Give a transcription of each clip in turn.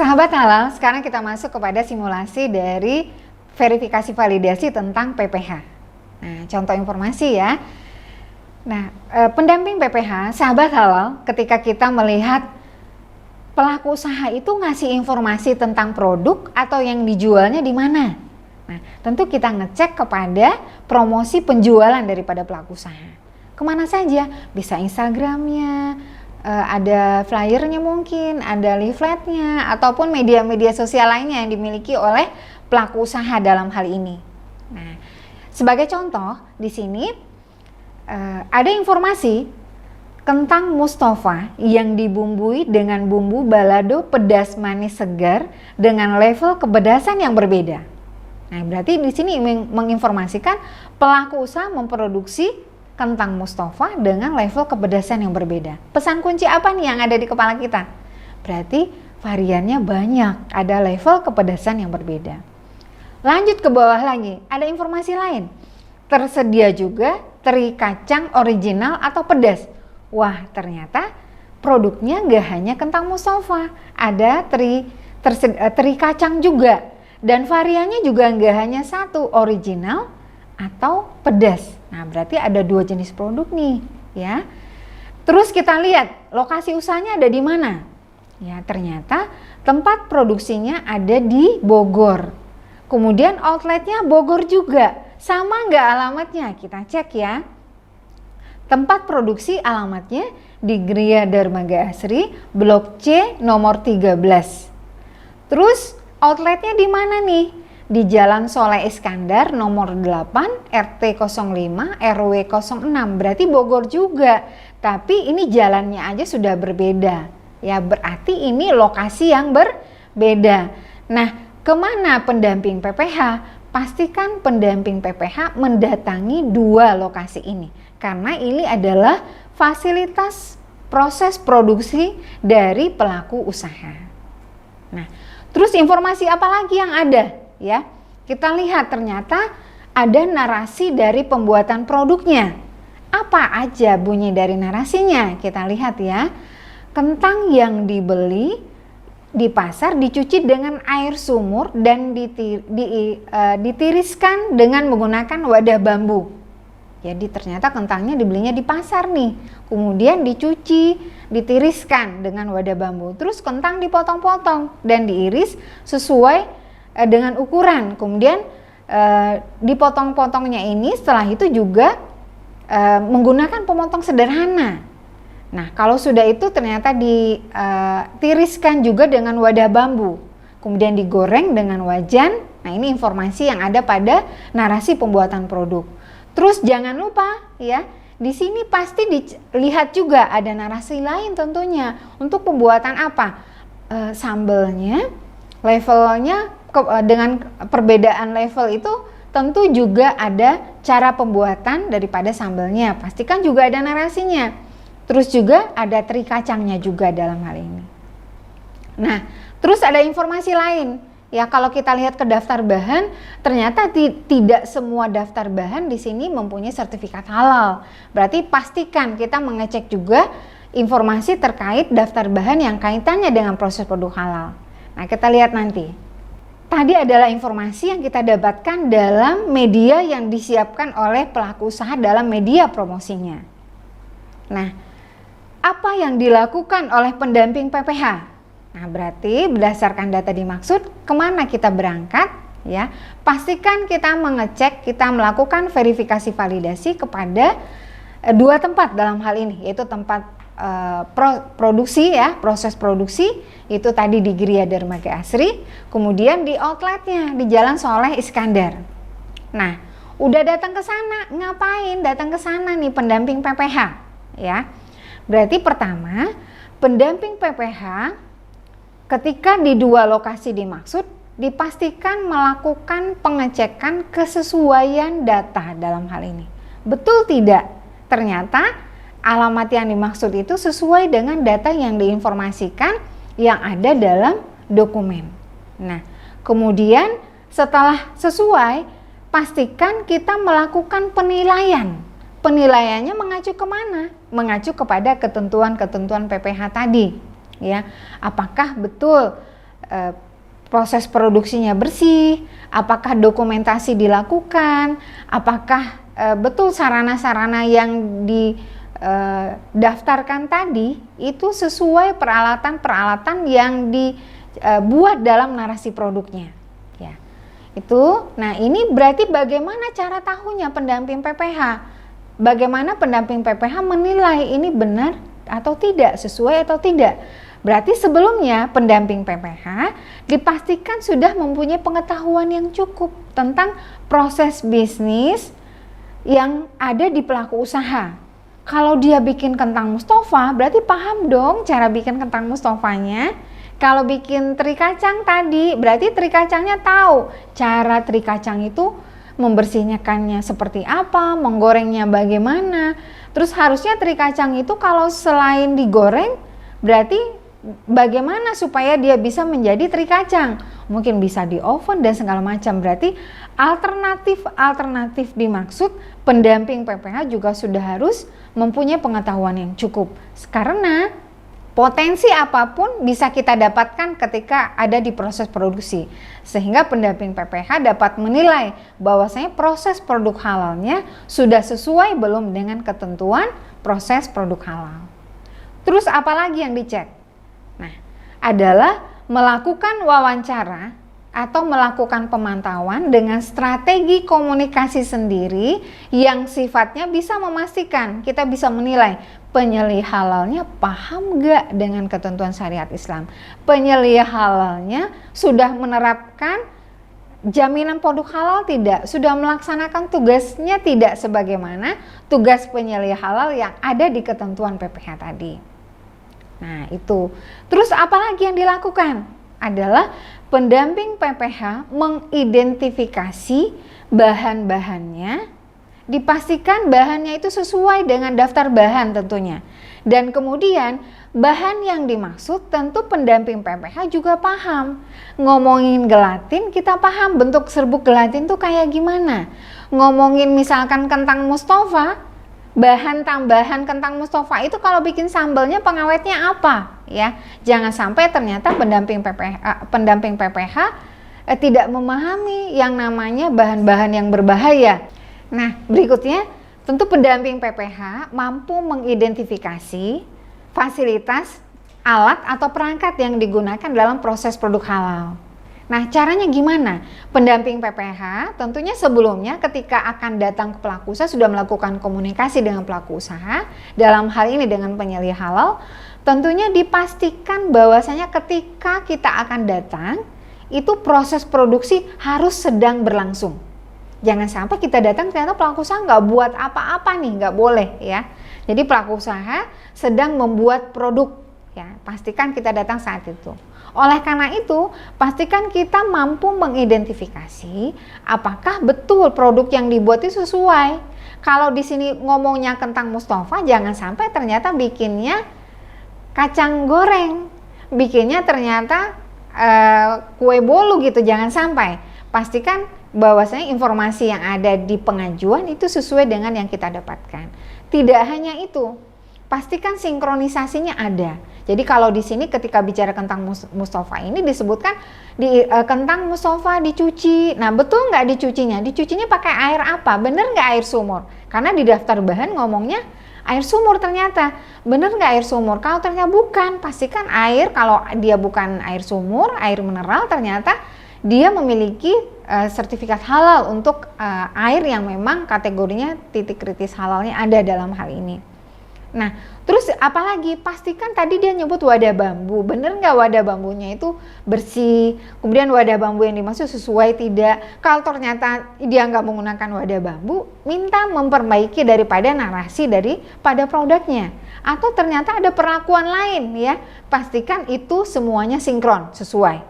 Sahabat halal, sekarang kita masuk kepada simulasi dari verifikasi validasi tentang PPH. Nah, contoh informasi ya. Nah, pendamping PPH, sahabat halal, ketika kita melihat pelaku usaha itu ngasih informasi tentang produk atau yang dijualnya di mana. Nah, tentu kita ngecek kepada promosi penjualan daripada pelaku usaha. Kemana saja? Bisa Instagramnya, ada flyernya mungkin, ada leafletnya, ataupun media-media sosial lainnya yang dimiliki oleh pelaku usaha dalam hal ini. Nah, sebagai contoh di sini ada informasi kentang Mustafa yang dibumbui dengan bumbu balado pedas manis segar dengan level kepedasan yang berbeda. Nah, berarti di sini menginformasikan pelaku usaha memproduksi kentang Mustafa dengan level kepedasan yang berbeda. Pesan kunci apa nih yang ada di kepala kita? Berarti variannya banyak, ada level kepedasan yang berbeda. Lanjut ke bawah lagi, ada informasi lain. Tersedia juga teri kacang original atau pedas. Wah, ternyata produknya nggak hanya kentang Mustafa, ada teri kacang juga. Dan variannya juga nggak hanya satu, original atau pedas. Nah, berarti ada 2 jenis produk nih, ya. Terus kita lihat lokasi usahanya ada di mana? Ya, ternyata tempat produksinya ada di Bogor. Kemudian outletnya Bogor juga. Sama nggak alamatnya? Kita cek ya. Tempat produksi alamatnya di Gria Dermaga Asri, Blok C nomor 13. Terus outletnya di mana nih? Di Jalan Soleh Iskandar nomor 8 RT 05 RW 06. Berarti Bogor juga. Tapi ini jalannya aja sudah berbeda. Ya, berarti ini lokasi yang berbeda. Nah, kemana pendamping PPH? Pastikan pendamping PPH mendatangi 2 lokasi ini. Karena ini adalah fasilitas proses produksi dari pelaku usaha. Nah, terus informasi apa lagi yang ada? Ya, kita lihat ternyata ada narasi dari pembuatan produknya. Apa aja bunyi dari narasinya? Kita lihat ya. Kentang yang dibeli di pasar dicuci dengan air sumur dan ditiriskan dengan menggunakan wadah bambu. Jadi ternyata kentangnya dibelinya di pasar nih, kemudian dicuci, ditiriskan dengan wadah bambu. Terus kentang dipotong-potong dan diiris sesuai dengan ukuran. Kemudian dipotong-potongnya ini setelah itu juga menggunakan pemotong sederhana. Nah, kalau sudah itu ternyata ditiriskan juga dengan wadah bambu. Kemudian digoreng dengan wajan. Nah, ini informasi yang ada pada narasi pembuatan produk. Terus jangan lupa ya, di sini pasti dilihat juga ada narasi lain tentunya. Untuk pembuatan apa? Sambelnya, levelnya dengan perbedaan level itu tentu juga ada cara pembuatan daripada sambelnya. Pastikan juga ada narasinya. Terus juga ada teri kacangnya juga dalam hal ini. Nah, terus ada informasi lain. Ya, kalau kita lihat ke daftar bahan, ternyata tidak semua daftar bahan di sini mempunyai sertifikat halal. Berarti pastikan kita mengecek juga informasi terkait daftar bahan yang kaitannya dengan proses produk halal. Nah, kita lihat nanti. Tadi adalah informasi yang kita dapatkan dalam media yang disiapkan oleh pelaku usaha dalam media promosinya. Nah, apa yang dilakukan oleh pendamping PPH? Nah, berarti berdasarkan data dimaksud, kemana kita berangkat? Ya, pastikan kita mengecek, kita melakukan verifikasi validasi kepada 2 tempat dalam hal ini, yaitu tempat produksi ya, proses produksi itu tadi di Gria Dermaga Asri, kemudian di outletnya di Jalan Soleh Iskandar. Nah, udah datang ke sana, ngapain datang ke sana nih pendamping PPH? Ya, berarti pertama pendamping PPH ketika di 2 lokasi dimaksud, dipastikan melakukan pengecekan kesesuaian data dalam hal ini. Betul tidak? Ternyata alamat yang dimaksud itu sesuai dengan data yang diinformasikan yang ada dalam dokumen. Nah, kemudian setelah sesuai, pastikan kita melakukan penilaian. Penilaiannya mengacu kemana? Mengacu kepada ketentuan-ketentuan PPH tadi. Ya, apakah betul proses produksinya bersih, apakah dokumentasi dilakukan, apakah betul sarana-sarana yang didaftarkan tadi itu sesuai peralatan-peralatan yang dibuat dalam narasi produknya. Ya, itu. Nah, ini berarti bagaimana cara tahunya pendamping PPH? Bagaimana pendamping PPH menilai ini benar atau tidak, sesuai atau tidak? Berarti sebelumnya pendamping PPH dipastikan sudah mempunyai pengetahuan yang cukup tentang proses bisnis yang ada di pelaku usaha. Kalau dia bikin kentang Mustofa, berarti paham dong cara bikin kentang Mustofanya. Kalau bikin teri kacang tadi, berarti teri kacangnya tahu cara teri kacang itu membersihkannya seperti apa, menggorengnya bagaimana. Terus harusnya teri kacang itu kalau selain digoreng, berarti bagaimana supaya dia bisa menjadi teri kacang? Mungkin bisa di oven dan segala macam. Berarti alternatif dimaksud pendamping PPH juga sudah harus mempunyai pengetahuan yang cukup. Karena potensi apapun bisa kita dapatkan ketika ada di proses produksi. Sehingga pendamping PPH dapat menilai bahwasanya proses produk halalnya sudah sesuai belum dengan ketentuan proses produk halal. Terus apalagi yang dicek? Nah, adalah melakukan wawancara atau melakukan pemantauan dengan strategi komunikasi sendiri yang sifatnya bisa memastikan, kita bisa menilai penyelih halalnya paham nggak dengan ketentuan syariat Islam. Penyelih halalnya sudah menerapkan jaminan produk halal tidak, sudah melaksanakan tugasnya tidak sebagaimana tugas penyelih halal yang ada di ketentuan PPH tadi. Nah, itu. Terus apalagi yang dilakukan? Adalah pendamping PPH mengidentifikasi bahan-bahannya, dipastikan bahannya itu sesuai dengan daftar bahan tentunya. Dan kemudian bahan yang dimaksud tentu pendamping PPH juga paham. Ngomongin gelatin, kita paham bentuk serbuk gelatin tuh kayak gimana. Ngomongin misalkan kentang Mustofa, bahan tambahan kentang Mustofa itu kalau bikin sambalnya pengawetnya apa, ya? Jangan sampai ternyata pendamping PPH tidak memahami yang namanya bahan-bahan yang berbahaya. Nah, berikutnya tentu pendamping PPH mampu mengidentifikasi fasilitas, alat atau perangkat yang digunakan dalam proses produk halal. Nah, caranya gimana? Pendamping PPH tentunya sebelumnya ketika akan datang ke pelaku usaha sudah melakukan komunikasi dengan pelaku usaha, dalam hal ini dengan penyelih halal, tentunya dipastikan bahwasanya ketika kita akan datang, itu proses produksi harus sedang berlangsung. Jangan sampai kita datang ternyata pelaku usaha nggak buat apa-apa nih, nggak boleh ya. Jadi pelaku usaha sedang membuat produk, ya pastikan kita datang saat itu. Oleh karena itu, pastikan kita mampu mengidentifikasi apakah betul produk yang dibuat itu sesuai. Kalau di sini ngomongnya kentang Mustofa, jangan sampai ternyata bikinnya kacang goreng, bikinnya ternyata kue bolu gitu, jangan sampai. Pastikan bahwasanya informasi yang ada di pengajuan itu sesuai dengan yang kita dapatkan. Tidak hanya itu, pastikan sinkronisasinya ada. Jadi kalau di sini ketika bicara kentang Mustofa ini disebutkan di kentang Mustofa dicuci. Nah, betul nggak dicucinya? Dicucinya pakai air apa? Bener nggak air sumur? Karena di daftar bahan ngomongnya air sumur ternyata. Bener nggak air sumur? Kalau ternyata bukan, pastikan air, kalau dia bukan air sumur, air mineral, ternyata dia memiliki sertifikat halal untuk air yang memang kategorinya titik kritis halalnya ada dalam hal ini. Nah, terus apalagi pastikan tadi dia nyebut wadah bambu, bener nggak wadah bambunya itu bersih, kemudian wadah bambu yang dimaksud sesuai tidak. Kalau ternyata dia nggak menggunakan wadah bambu, minta memperbaiki daripada narasi daripada produknya. Atau ternyata ada perlakuan lain ya, pastikan itu semuanya sinkron, sesuai.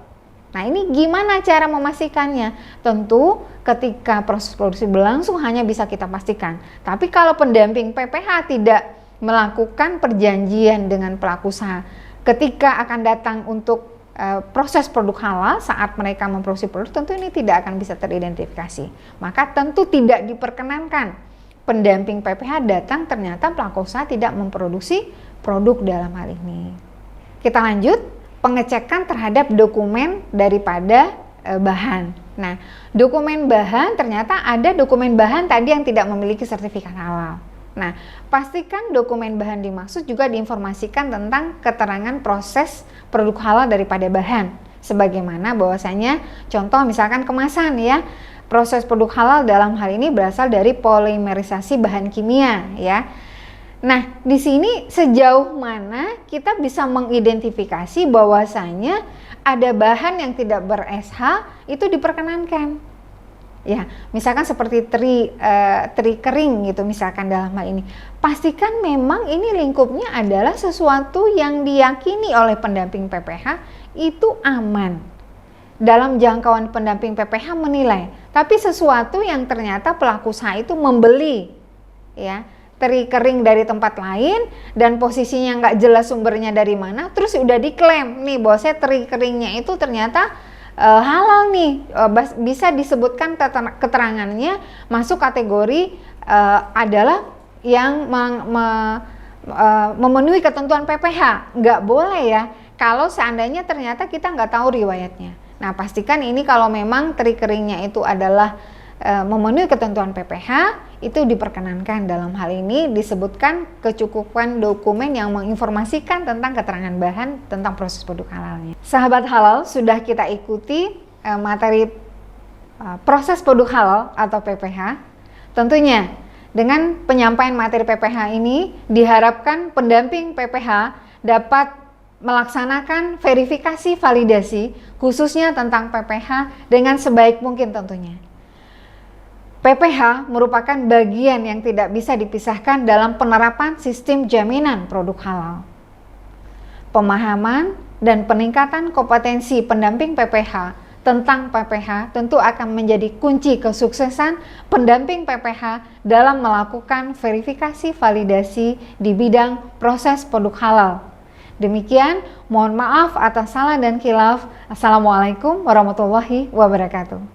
Nah, ini gimana cara memastikannya? Tentu ketika proses produksi berlangsung hanya bisa kita pastikan. Tapi kalau pendamping PPH tidak melakukan perjanjian dengan pelaku usaha ketika akan datang untuk proses produk halal saat mereka memproduksi produk, tentu ini tidak akan bisa teridentifikasi. Maka tentu tidak diperkenankan pendamping PPH datang ternyata pelaku usaha tidak memproduksi produk dalam hal ini. Kita lanjut, pengecekan terhadap dokumen daripada bahan. Nah, dokumen bahan ternyata ada dokumen bahan tadi yang tidak memiliki sertifikat halal. Nah, pastikan dokumen bahan dimaksud juga diinformasikan tentang keterangan proses produk halal daripada bahan. Sebagaimana bahwasanya contoh misalkan kemasan ya, proses produk halal dalam hal ini berasal dari polimerisasi bahan kimia ya. Nah, di sini sejauh mana kita bisa mengidentifikasi bahwasanya ada bahan yang tidak ber-SH itu diperkenankan. Ya, misalkan seperti teri kering gitu misalkan dalam hal ini. Pastikan memang ini lingkupnya adalah sesuatu yang diyakini oleh pendamping PPH itu aman. Dalam jangkauan pendamping PPH menilai, tapi sesuatu yang ternyata pelaku usaha itu membeli ya teri kering dari tempat lain dan posisinya nggak jelas sumbernya dari mana, terus udah diklaim nih bahwa saya teri keringnya itu ternyata halal nih, bisa disebutkan keterangannya masuk kategori adalah yang memenuhi ketentuan PPH. Nggak boleh ya kalau seandainya ternyata kita nggak tahu riwayatnya. Nah, pastikan ini kalau memang teri keringnya itu adalah memenuhi ketentuan PPH, itu diperkenankan. Dalam hal ini disebutkan kecukupan dokumen yang menginformasikan tentang keterangan bahan tentang proses produk halalnya. Sahabat halal, sudah kita ikuti materi proses produk halal atau PPH. Tentunya dengan penyampaian materi PPH ini diharapkan pendamping PPH dapat melaksanakan verifikasi validasi khususnya tentang PPH dengan sebaik mungkin tentunya. PPH merupakan bagian yang tidak bisa dipisahkan dalam penerapan sistem jaminan produk halal. Pemahaman dan peningkatan kompetensi pendamping PPH tentang PPH tentu akan menjadi kunci kesuksesan pendamping PPH dalam melakukan verifikasi validasi di bidang proses produk halal. Demikian, mohon maaf atas salah dan khilaf. Assalamualaikum warahmatullahi wabarakatuh.